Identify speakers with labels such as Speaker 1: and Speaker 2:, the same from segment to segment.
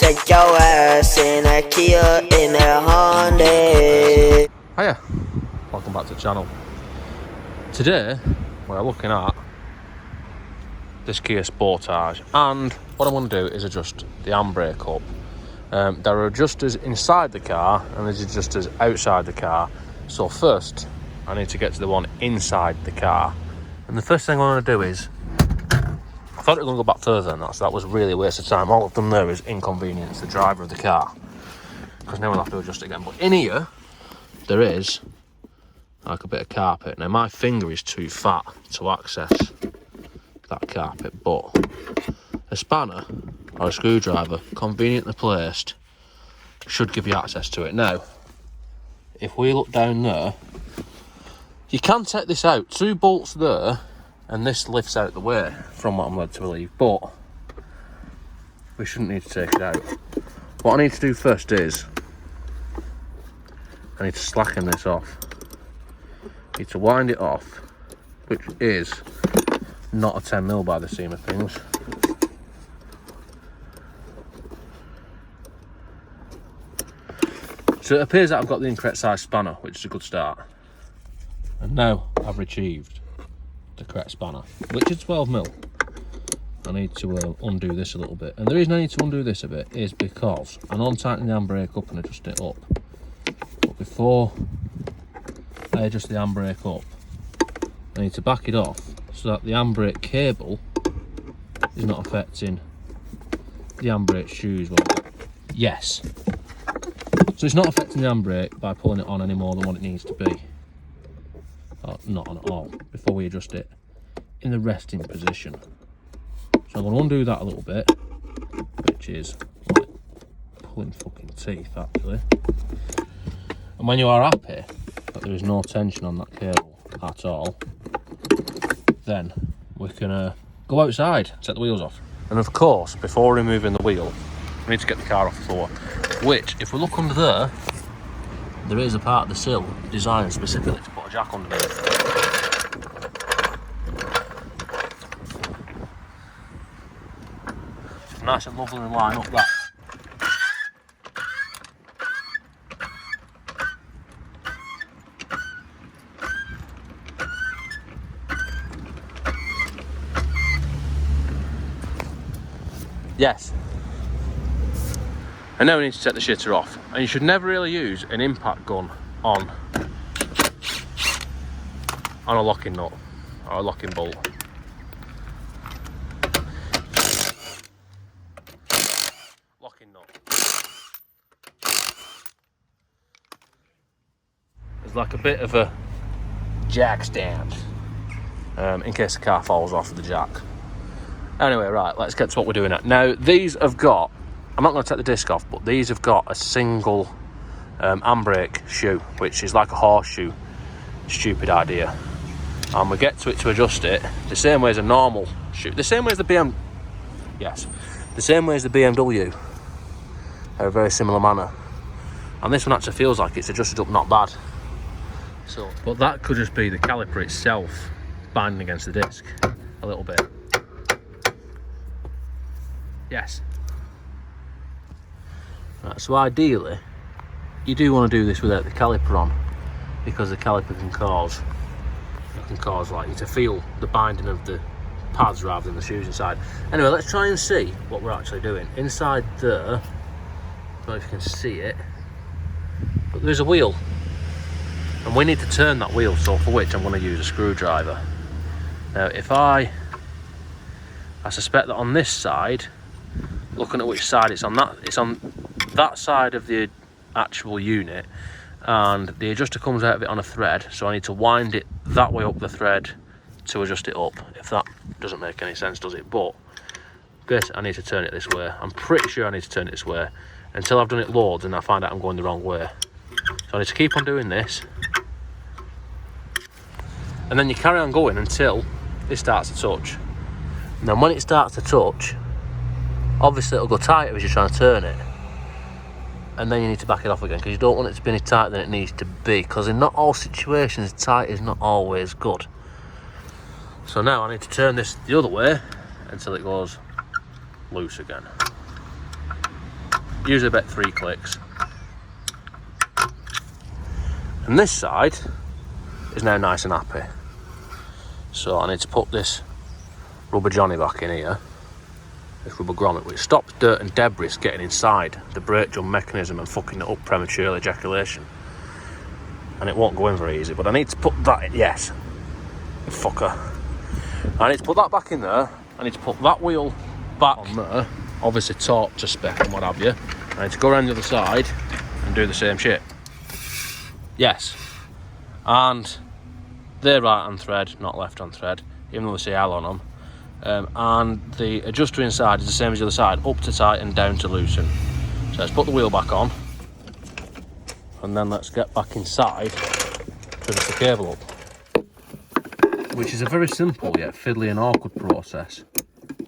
Speaker 1: take your ass in a Kia, in a Honda.
Speaker 2: Hiya, welcome back to the channel. Today we're looking at this Kia Sportage, and what I'm going to do is adjust the handbrake up. There are adjusters inside the car and there's adjusters outside the car. So first I need to get to the one inside the car, and the first thing I want to do is, I thought it was going to go back further than that, so that was really a waste of time. All I've done there is inconvenience the driver of the car, because now we'll have to adjust it again. But in here there is like a bit of carpet. Now my finger is too fat to access that carpet, but a spanner or a screwdriver conveniently placed should give you access to it. Now if we look down there, you can take this out, 2 bolts there, and this lifts out the way from what I'm led to believe, but we shouldn't need to take it out. What I need to do first is I need to slacken this off. I need to wind it off, which is not a 10mm by the seam of things. So it appears that I've got the incorrect size spanner, which is a good start. And now I've retrieved the correct spanner, which is 12mm. I need to undo this a little bit. And the reason I need to undo this a bit is because I'm untightening the handbrake up and adjust it up. But before I adjust the handbrake up, I need to back it off so that the handbrake cable is not affecting the handbrake shoes. Well, yes. So it's not affecting the handbrake by pulling it on any more than what it needs to be. Or not on at all, before we adjust it in the resting position. So I'm going to undo that a little bit, which is like pulling fucking teeth actually. And when you are happy that there is no tension on that cable at all, then we can go outside, take the wheels off. And of course, before removing the wheel, we need to get the car off the floor, which, if we look under there is a part of the sill designed specifically to put a jack underneath. Nice and lovely and line up that. Yes. And now we need to take the shitter off. And you should never really use an impact gun on a locking nut or a locking bolt. Locking nut. There's like a bit of a jack stand in case the car falls off of the jack. Anyway, right, let's get to what we're doing now. These have got, I'm not going to take the disc off, but these have got a single handbrake shoe, which is like a horseshoe. Stupid idea. And we get to it to adjust it the same way as a normal shoe, the same way as the the same way as the BMW, in a very similar manner. And this one actually feels like it's adjusted up not bad. So, but that could just be the caliper itself binding against the disc a little bit. Yes. Right, so ideally, you do want to do this without the caliper on, because the caliper can cause like you to feel the binding of the pads rather than the shoes inside. Anyway, let's try and see what we're actually doing. Inside there, I don't know if you can see it, but there's a wheel. And we need to turn that wheel, so for which I'm going to use a screwdriver. Now, if I suspect that on this side, looking at which side it's on that side of the actual unit, and the adjuster comes out of it on a thread, so I need to wind it that way up the thread to adjust it up. If that doesn't make any sense, does it? But guess I need to turn it this way. I'm pretty sure I need to turn it this way until I've done it loads and I find out I'm going the wrong way. So I need to keep on doing this, and then you carry on going until it starts to touch. And then when it starts to touch, obviously it'll go tighter as you're trying to turn it, and then you need to back it off again, because you don't want it to be any tighter than it needs to be, because in not all situations tight is not always good. So now I need to turn this the other way until it goes loose again. usually about 3 clicks. And this side is now nice and happy. So I need to put this rubber johnny back in here, this rubber grommet, which stops dirt and debris getting inside the brake drum mechanism and fucking it up prematurely ejaculation. And it won't go in very easy, but I need to put that in. Yes, fucker. I need to put that back in there. I need to put that wheel back on there, obviously torqued to spec and what have you. I need to go around the other side and do the same shit. Yes, and they're right hand thread, not left hand thread, even though they say L on them. And the adjuster inside is the same as the other side, up to tighten, down to loosen. So let's put the wheel back on, and then let's get back inside to adjust the cable up, which is a very simple yet fiddly and awkward process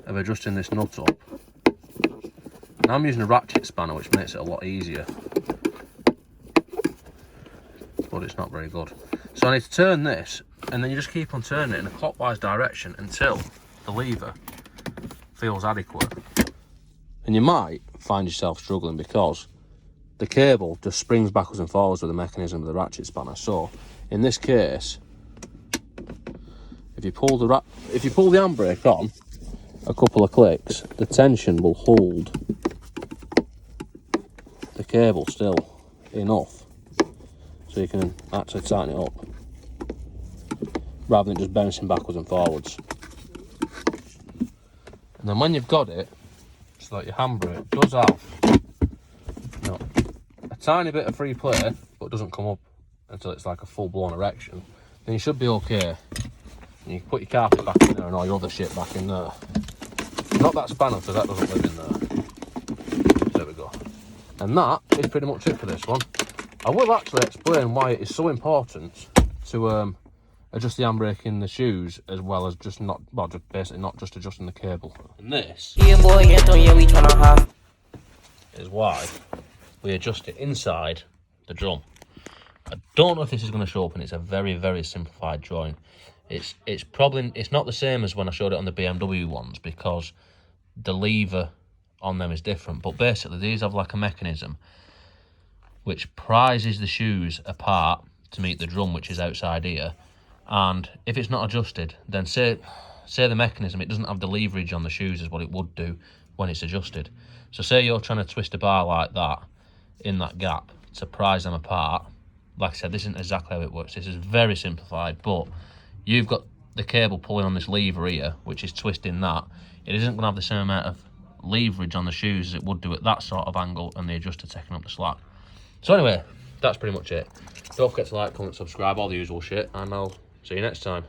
Speaker 2: of adjusting this nut up. Now I'm using a ratchet spanner, which makes it a lot easier, but it's not very good. So I need to turn this, and then you just keep on turning it in a clockwise direction until the lever feels adequate. And you might find yourself struggling because the cable just springs backwards and forwards with the mechanism of the ratchet spanner. So in this case, if you pull the handbrake on a couple of clicks, the tension will hold the cable still enough so you can actually tighten it up, rather than just bouncing backwards and forwards. And then when you've got it, so that your handbrake does have, you know, a tiny bit of free play, but doesn't come up until it's like a full-blown erection, then you should be okay. And you can put your carpet back in there and all your other shit back in there. Not that spanner, because that doesn't live in there. There we go. And that is pretty much it for this one. I will actually explain why it is so important to adjust the handbrake in the shoes, as well as just basically not just adjusting the cable. And this is why we adjust it inside the drum. I don't know if this is going to show up, and it's a very, very simplified drawing. It's not the same as when I showed it on the BMW ones, because the lever on them is different. But basically these have like a mechanism which prizes the shoes apart to meet the drum, which is outside here. And if it's not adjusted, then say the mechanism, it doesn't have the leverage on the shoes as what it would do when it's adjusted. So say you're trying to twist a bar like that in that gap to prise them apart. Like I said, this isn't exactly how it works. This is very simplified, but you've got the cable pulling on this lever here, which is twisting that. It isn't going to have the same amount of leverage on the shoes as it would do at that sort of angle, and the adjuster taking up the slack. So anyway, that's pretty much it. Don't forget to like, comment, subscribe, all the usual shit, and I'll see you next time.